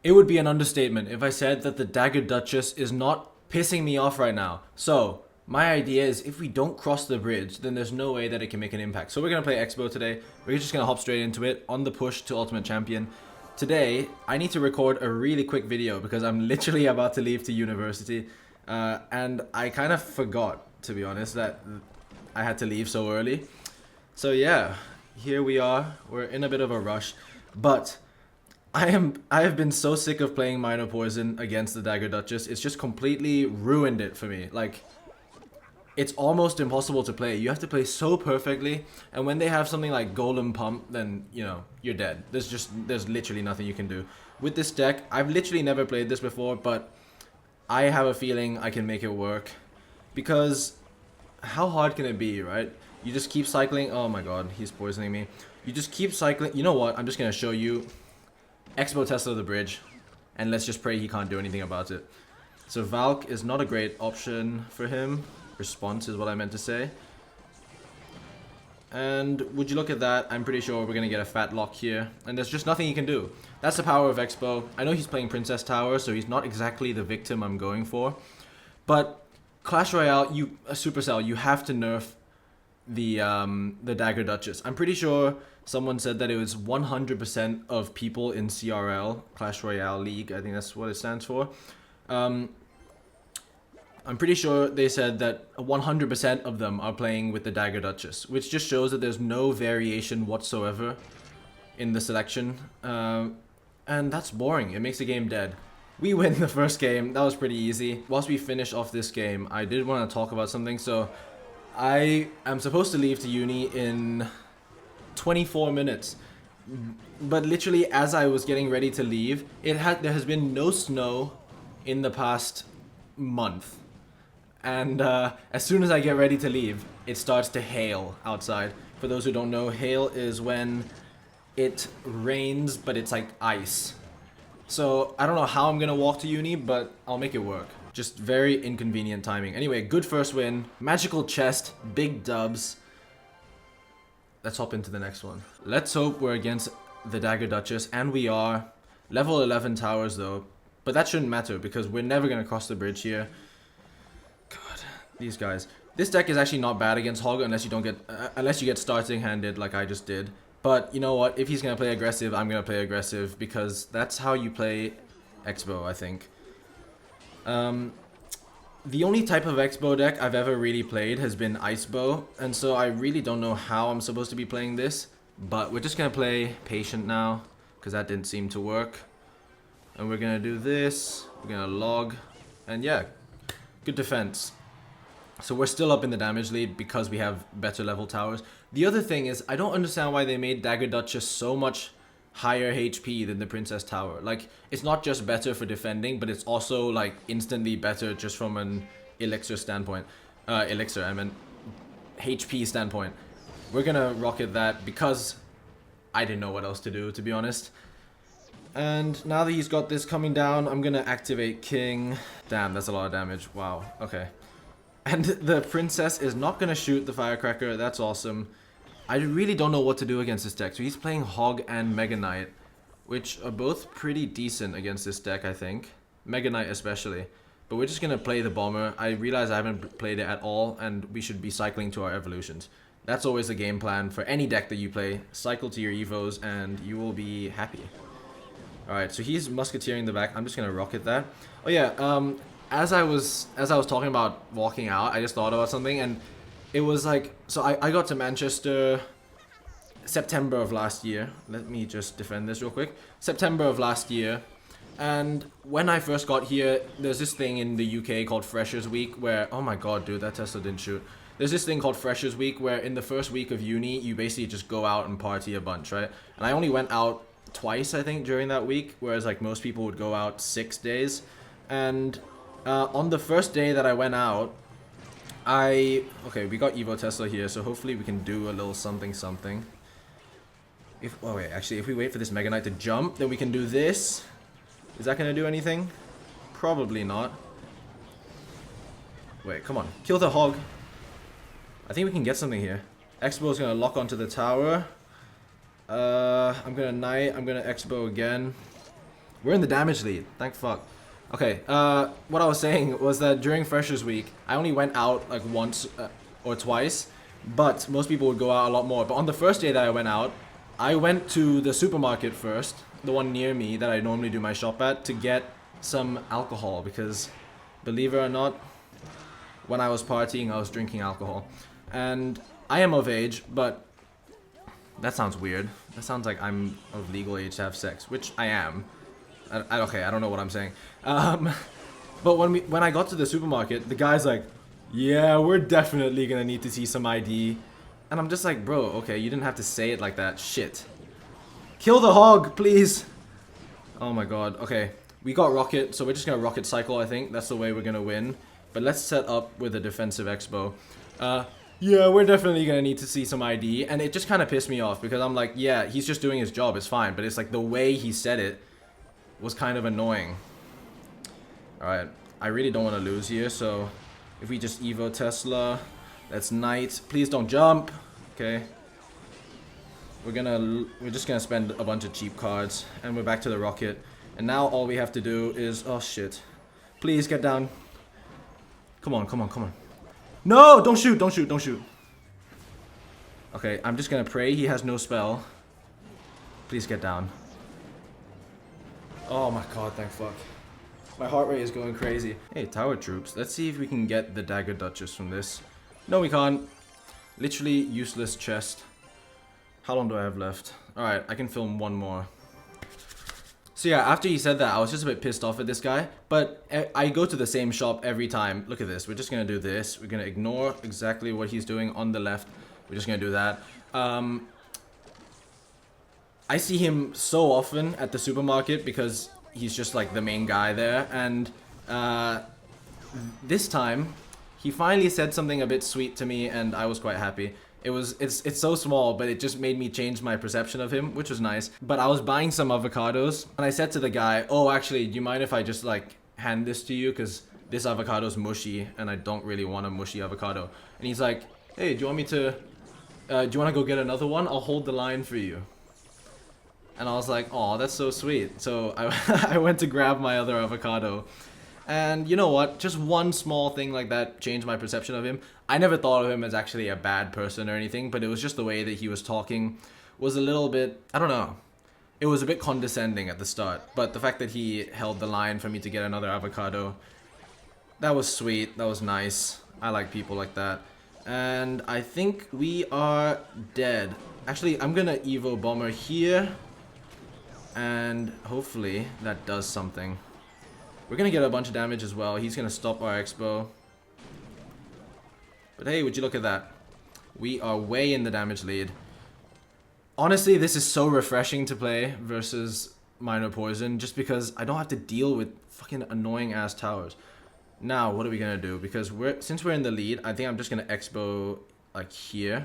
It would be an understatement if I said that the Dagger Duchess is not pissing me off right now. So, my idea is if we don't cross the bridge, then there's no way that it can make an impact. So we're going to play xbow today. We're just going to hop straight into it on the push to Ultimate Champion. Today, I need to record a really quick video because I'm literally about to leave to university. And I kind of forgot, to be honest, that I had to leave so early. So yeah, here we are. We're in a bit of a rush. But I have been so sick of playing Minor Poison against the Dagger Duchess. It's just completely ruined it for me. Like, it's almost impossible to play. You have to play so perfectly, and when they have something like Golem Pump, then, you know, you're dead. There's literally nothing you can do. With this deck, I've literally never played this before, but I have a feeling I can make it work. Because, how hard can it be, right? You just keep cycling. Oh my god, he's poisoning me. You just keep cycling. You know what? I'm just going to show you xbow Tesla the bridge, and let's just pray he can't do anything about it. So Valk is not a great option for him. Response is what I meant to say. And would you look at that, I'm pretty sure we're going to get a fat lock here. And there's just nothing you can do. That's the power of xbow. I know he's playing Princess Tower, so he's not exactly the victim I'm going for. But Clash Royale, Supercell, you have to nerf the Dagger Duchess. I'm pretty sure someone said that it was 100% of people in CRL, Clash Royale League, I think that's what it stands for. I'm pretty sure they said that 100% of them are playing with the Dagger Duchess, which just shows that there's no variation whatsoever in the selection. And that's boring. It makes the game dead. We win the first game. That was pretty easy. Whilst we finish off this game, I did want to talk about something. So I am supposed to leave to uni in 24 minutes. But literally as I was getting ready to leave, there has been no snow in the past month. And as soon as I get ready to leave, it starts to hail outside. For those who don't know, hail is when it rains, but it's like ice. So I don't know how I'm going to walk to uni, but I'll make it work. Just very inconvenient timing. Anyway, good first win. Magical chest, big dubs. Let's hop into the next one. Let's hope we're against the Dagger Duchess, and we are. Level 11 towers though. But that shouldn't matter because we're never going to cross the bridge here. God, these guys. This deck is actually not bad against Hog unless you get starting handed like I just did. But you know what? If he's gonna play aggressive, I'm gonna play aggressive because that's how you play xbow, I think. The only type of xbow deck I've ever really played has been Icebow, and so I really don't know how I'm supposed to be playing this. But we're just gonna play patient now because that didn't seem to work. And we're gonna do this. We're gonna log, and yeah. Good defense. So we're still up in the damage lead because we have better level towers. The other thing is, I don't understand why they made Dagger Duchess so much higher HP than the Princess Tower. Like, it's not just better for defending, but it's also, like, instantly better just from an elixir standpoint. I meant HP standpoint. We're gonna rocket that because I didn't know what else to do, to be honest. And now that he's got this coming down, I'm gonna activate King. Damn, that's a lot of damage. Wow, okay. And the princess is not gonna shoot the firecracker. That's awesome. I really don't know what to do against this deck. So he's playing Hog and Mega Knight, which are both pretty decent against this deck, I think. Mega Knight especially. But we're just gonna play the bomber. I realize I haven't played it at all, and we should be cycling to our evolutions. That's always the game plan for any deck that you play. Cycle to your evos, and you will be happy. Alright, so he's musketeering the back. I'm just gonna rocket that. Oh yeah, as I was talking about walking out, I just thought about something, and it was like, so I got to Manchester September of last year. Let me just defend this real quick. September of last year, and when I first got here, there's this thing in the UK called Freshers Week where, oh my god, dude, that Tesla didn't shoot. There's this thing called Freshers Week where in the first week of uni, you basically just go out and party a bunch, right? And I only went out twice, I think, during that week, whereas like most people would go out 6 days. And on the first day that I went out, okay, we got Evo Tesla here, so hopefully we can do a little something. Oh wait, actually, if we wait for this Mega Knight to jump, then we can do this. Is that gonna do anything? Probably not. Wait, come on, kill the Hog. I think we can get something here. Xbow's gonna lock onto the tower. I'm gonna Knight, I'm gonna Xbow again. We're in the damage lead. Thank fuck. Okay, what I was saying was that during Freshers Week, I only went out like once or twice, but most people would go out a lot more. But on the first day that I went out, I went to the supermarket first, the one near me that I normally do my shop at, to get some alcohol because, believe it or not, when I was partying, I was drinking alcohol. And I am of age, but that sounds weird. That sounds like I'm of legal age to have sex, which I am. Okay, I don't know what I'm saying. But when I got to the supermarket, the guy's like, yeah, we're definitely gonna need to see some ID. And I'm just like, bro, okay, you didn't have to say it like that. Shit. Kill the hog, please. Oh my god. Okay, we got rocket, so we're just gonna rocket cycle, I think. That's the way we're gonna win. But let's set up with a defensive xbow. Yeah, we're definitely gonna need to see some ID. And it just kind of pissed me off because I'm like, yeah, he's just doing his job, it's fine. But it's like the way he said it was kind of annoying. Alright, I really don't want to lose here, so if we just Evo Tesla, that's knight. Please don't jump. Okay. We're just gonna spend a bunch of cheap cards, and we're back to the rocket. And now all we have to do is, oh shit. Please get down. Come on, come on, come on. No! Don't shoot, don't shoot, don't shoot. Okay, I'm just gonna pray he has no spell. Please get down. Oh my god, thank fuck. My heart rate is going crazy. Hey, tower troops. Let's see if we can get the Dagger Duchess from this. No, we can't. Literally useless chest. How long do I have left? Alright, I can film one more. So yeah, after he said that, I was just a bit pissed off at this guy. But I go to the same shop every time. Look at this. We're just gonna do this. We're gonna ignore exactly what he's doing on the left. We're just gonna do that. I see him so often at the supermarket because he's just like the main guy there, and this time he finally said something a bit sweet to me and I was quite happy. It's so small, but it just made me change my perception of him, which was nice. But I was buying some avocados and I said to the guy, oh, actually, do you mind if I just like hand this to you, because this avocado's mushy and I don't really want a mushy avocado. And he's like, hey, do you want to go get another one? I'll hold the line for you. And I was like, oh, that's so sweet. So I went to grab my other avocado. And you know what? Just one small thing like that changed my perception of him. I never thought of him as actually a bad person or anything, but it was just the way that he was talking was a little bit, I don't know. It was a bit condescending at the start. But the fact that he held the line for me to get another avocado, that was sweet. That was nice. I like people like that. And I think we are dead. Actually, I'm gonna Evo Bomber here. And hopefully that does something. We're gonna get a bunch of damage as well. He's gonna stop our expo. But hey, would you look at that? We are way in the damage lead. Honestly, this is so refreshing to play versus Minor Poison, just because I don't have to deal with fucking annoying ass towers. Now, what are we gonna do? Because since we're in the lead, I think I'm just gonna expo like here.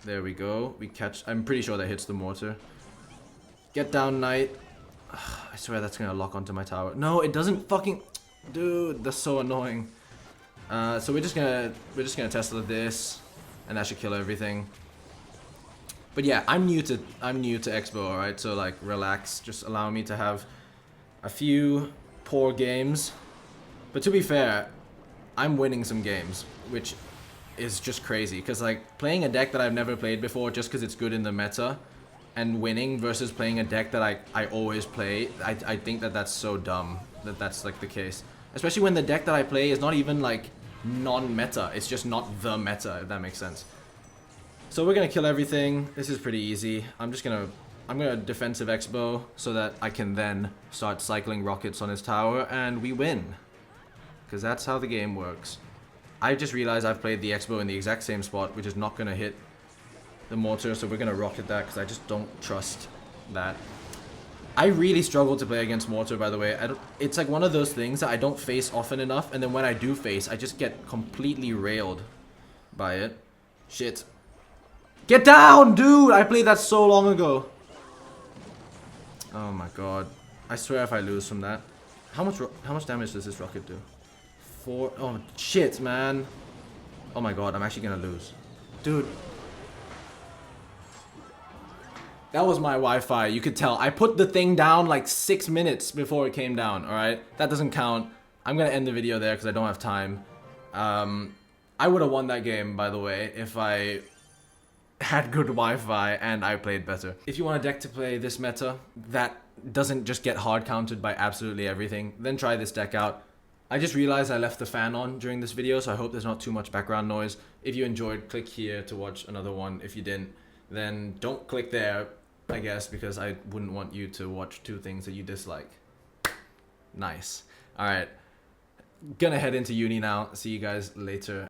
There we go. We catch. I'm pretty sure that hits the mortar. Get down, knight. Ugh, I swear that's gonna lock onto my tower. No, it doesn't fucking. Dude, that's so annoying. So we're just gonna Tesla this, and that should kill everything. But yeah, I'm new to Expo, alright? So like, relax. Just allow me to have a few poor games. But to be fair, I'm winning some games, which is just crazy. Because like, playing a deck that I've never played before just because it's good in the meta, and winning versus playing a deck that I always play, I think that that's so dumb that that's like the case. Especially when the deck that I play is not even like non-meta. It's just not the meta, if that makes sense. So we're gonna kill everything. This is pretty easy. I'm gonna defensive expo so that I can then start cycling rockets on his tower and we win. Because that's how the game works. I just realized I've played the expo in the exact same spot, which is not gonna hit the mortar, so we're gonna rocket that because I just don't trust that. I really struggle to play against mortar, by the way. It's like one of those things that I don't face often enough, and then when I do face, I just get completely railed by it. Shit. Get down, dude! I played that so long ago. Oh my god. I swear if I lose from that. How much damage does this rocket do? 4. Oh shit, man. Oh my god, I'm actually gonna lose. Dude. That was my Wi-Fi. You could tell. I put the thing down like 6 minutes before it came down, alright? That doesn't count. I'm gonna end the video there because I don't have time. I would have won that game, by the way, if I had good Wi-Fi and I played better. If you want a deck to play this meta that doesn't just get hard counted by absolutely everything, then try this deck out. I just realized I left the fan on during this video, so I hope there's not too much background noise. If you enjoyed, click here to watch another one. If you didn't, then don't click there, I guess, because I wouldn't want you to watch two things that you dislike. Nice. Alright. Gonna head into uni now. See you guys later.